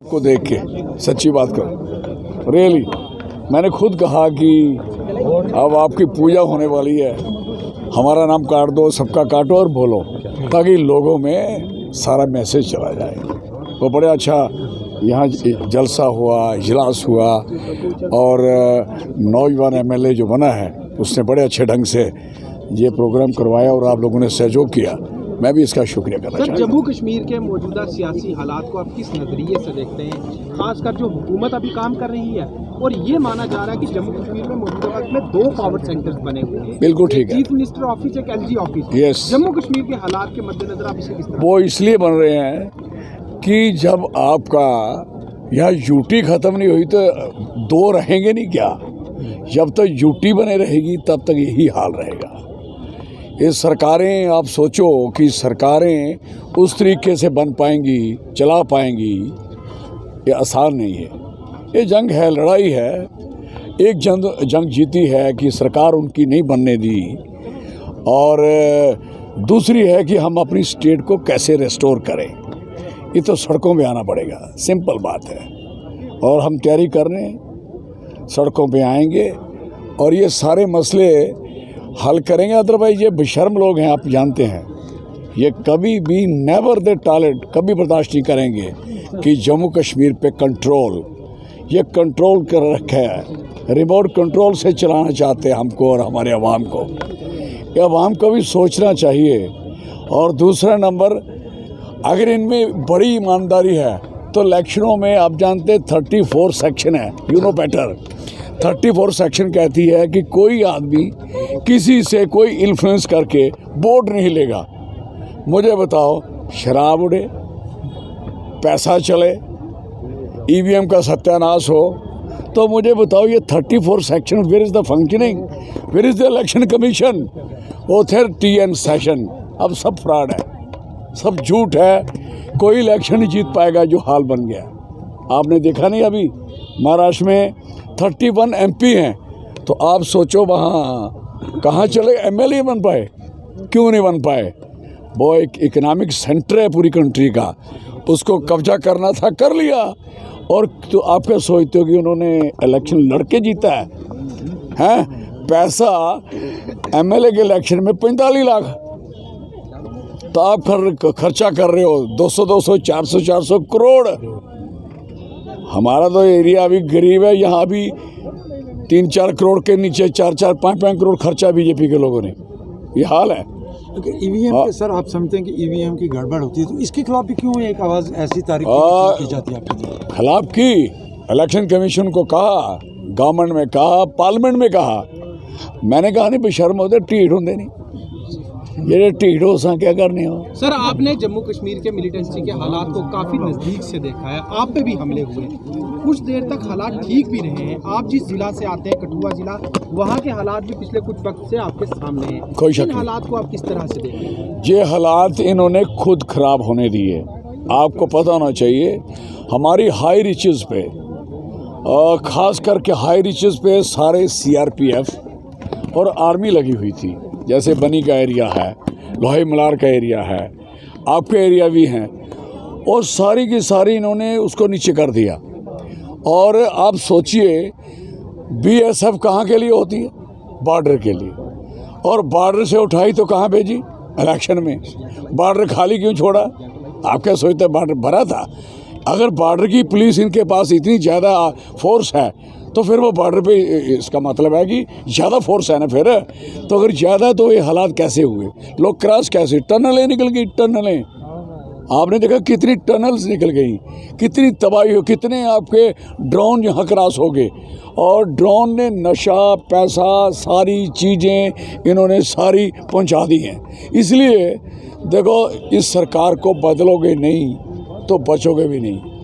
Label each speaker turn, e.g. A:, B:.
A: को देख के सच्ची बात करो, रियली मैंने खुद कहा कि अब आपकी पूजा होने वाली है, हमारा नाम काट दो, सबका काटो और बोलो, ताकि लोगों में सारा मैसेज चला जाए। वो बड़े अच्छा यहाँ जलसा हुआ, इजलास हुआ और नौजवान एमएलए जो बना है उसने बड़े अच्छे ढंग से ये प्रोग्राम करवाया और आप लोगों ने सहयोग किया, मैं भी इसका शुक्रिया करना चाहता हूँ।
B: जम्मू कश्मीर के मौजूदा सियासी हालात को आप किस नज़रिए से देखते हैं, खासकर जो हुकूमत अभी काम कर रही है और ये माना जा रहा है कि जम्मू कश्मीर में मौजूदा वक्त में 2 पावर सेंटर्स बने हुए हैं।
A: बिल्कुल ठीक है।
B: चीफ मिनिस्टर ऑफिस, एक LG office.
A: Yes.
B: Jammu Kashmir के हालात के मद्देनजर आप इसे किस तरह?
A: वो इसलिए बन रहे हैं कि जब आपका यहाँ यूटी ख़त्म नहीं हुई तो 2 रहेंगे नहीं क्या? जब तक यूटी बने रहेगी तब तक यही हाल रहेगा। ये सरकारें, आप सोचो कि सरकारें उस तरीके से बन पाएंगी, चला पाएंगी, ये आसान नहीं है। ये जंग है, लड़ाई है। एक जंग जीती है कि सरकार उनकी नहीं बनने दी, और दूसरी है कि हम अपनी स्टेट को कैसे रेस्टोर करें। ये तो सड़कों पे आना पड़ेगा, सिंपल बात है, और हम तैयारी कर रहे हैं, सड़कों पे आएंगे और ये सारे मसले हल करेंगे। अदरवाइज ये बेशर्म लोग हैं, आप जानते हैं, ये कभी भी नेवर दे टॉलरेट, कभी बर्दाश्त नहीं करेंगे कि जम्मू कश्मीर पे कंट्रोल, ये कंट्रोल कर रखा है, रिमोट कंट्रोल से चलाना चाहते हैं हमको और हमारे अवाम को। ये अवाम को भी सोचना चाहिए। और दूसरा नंबर, अगर इनमें बड़ी ईमानदारी है तो इलेक्शनों में आप जानते हैं 34 सेक्शन है, यू नो बेटर। 34 सेक्शन कहती है कि कोई आदमी किसी से कोई इन्फ्लुएंस करके वोट नहीं लेगा। मुझे बताओ, शराब उड़े, पैसा चले, ईवीएम का सत्यानाश हो, तो मुझे बताओ ये 34 section, where is the functioning, where is the election commission, authority and session? अब सब फ्रॉड है, सब झूठ है, कोई इलेक्शन नहीं जीत पाएगा जो हाल बन गया। आपने देखा नहीं, अभी महाराष्ट्र में 31 एमपी हैं, तो आप सोचो वहाँ कहाँ चले एमएलए बन पाए, क्यों नहीं बन पाए? वो एक इकोनॉमिक सेंटर है पूरी कंट्री का, उसको कब्जा करना था, कर लिया। और तो आप क्या सोचते हो कि उन्होंने इलेक्शन लड़के जीता है? हैं? पैसा एमएलए के इलेक्शन में 45 लाख, तो आप खर्चा कर रहे हो 200 400 करोड़। हमारा तो एरिया अभी गरीब है, यहाँ अभी 3-4 करोड़ के नीचे 4-4 5-5 करोड़ खर्चा बीजेपी के लोगों ने, ये हाल है।
C: ईवीएम के सर, आप समझते हैं कि ईवीएम की गड़बड़ होती है, तो इसके खिलाफ भी क्यों एक आवाज़ ऐसी तारीफ की जाती है आपके
A: खिलाफ? की इलेक्शन कमीशन को कहा, गवर्नमेंट में कहा, पार्लियामेंट में कहा, मैंने कहा नहीं बेशर्म होते, टीट होंगे नहीं, ये टीट हो सा क्या करने हो।
B: सर, आपने जम्मू कश्मीर के मिलिटेंसी के हालात को काफ़ी नज़दीक से देखा है, आप पे भी हमले हुए, कुछ देर तक हालात ठीक भी रहे हैं। आप जिस जिला से आते हैं, कठुआ जिला, वहाँ के हालात भी पिछले कुछ वक्त से आपके सामने हैं।
A: कोई शक नहीं।
B: हालात को आप किस तरह से देखते हैं?
A: ये हालात इन्होंने खुद खराब होने दिए। आपको पता होना चाहिए, हमारी हाई रिचेस पे, ख़ास करके हाई रिचेस पे सारे सीआरपीएफ और आर्मी लगी हुई थी। जैसे बनी का एरिया है, लोहे मलार का एरिया है, आपके एरिया भी हैं, और सारी की सारी इन्होंने उसको नीचे कर दिया। और आप सोचिए, बीएसएफ कहाँ के लिए होती है? बॉर्डर के लिए, और बॉर्डर से उठाई तो कहाँ भेजी? इलेक्शन में। बॉर्डर खाली क्यों छोड़ा? आप क्या सोचते हैं बॉर्डर भरा था? अगर बॉर्डर की पुलिस इनके पास इतनी ज़्यादा फोर्स है तो फिर वो बॉर्डर पे, इसका मतलब है कि ज़्यादा फोर्स है ना फिर, तो अगर ज़्यादा तो ये हालात कैसे हुए? लोग क्रॉस कैसे? टनलें निकल गई, टनलें, आपने देखा कितनी टनल्स निकल गई, कितनी तबाही हो, कितने आपके ड्रोन यहाँ क्रॉस हो गए, और ड्रोन ने नशा, पैसा, सारी चीज़ें इन्होंने सारी पहुँचा दी हैं। इसलिए देखो, इस सरकार को बदलोगे नहीं तो बचोगे भी नहीं।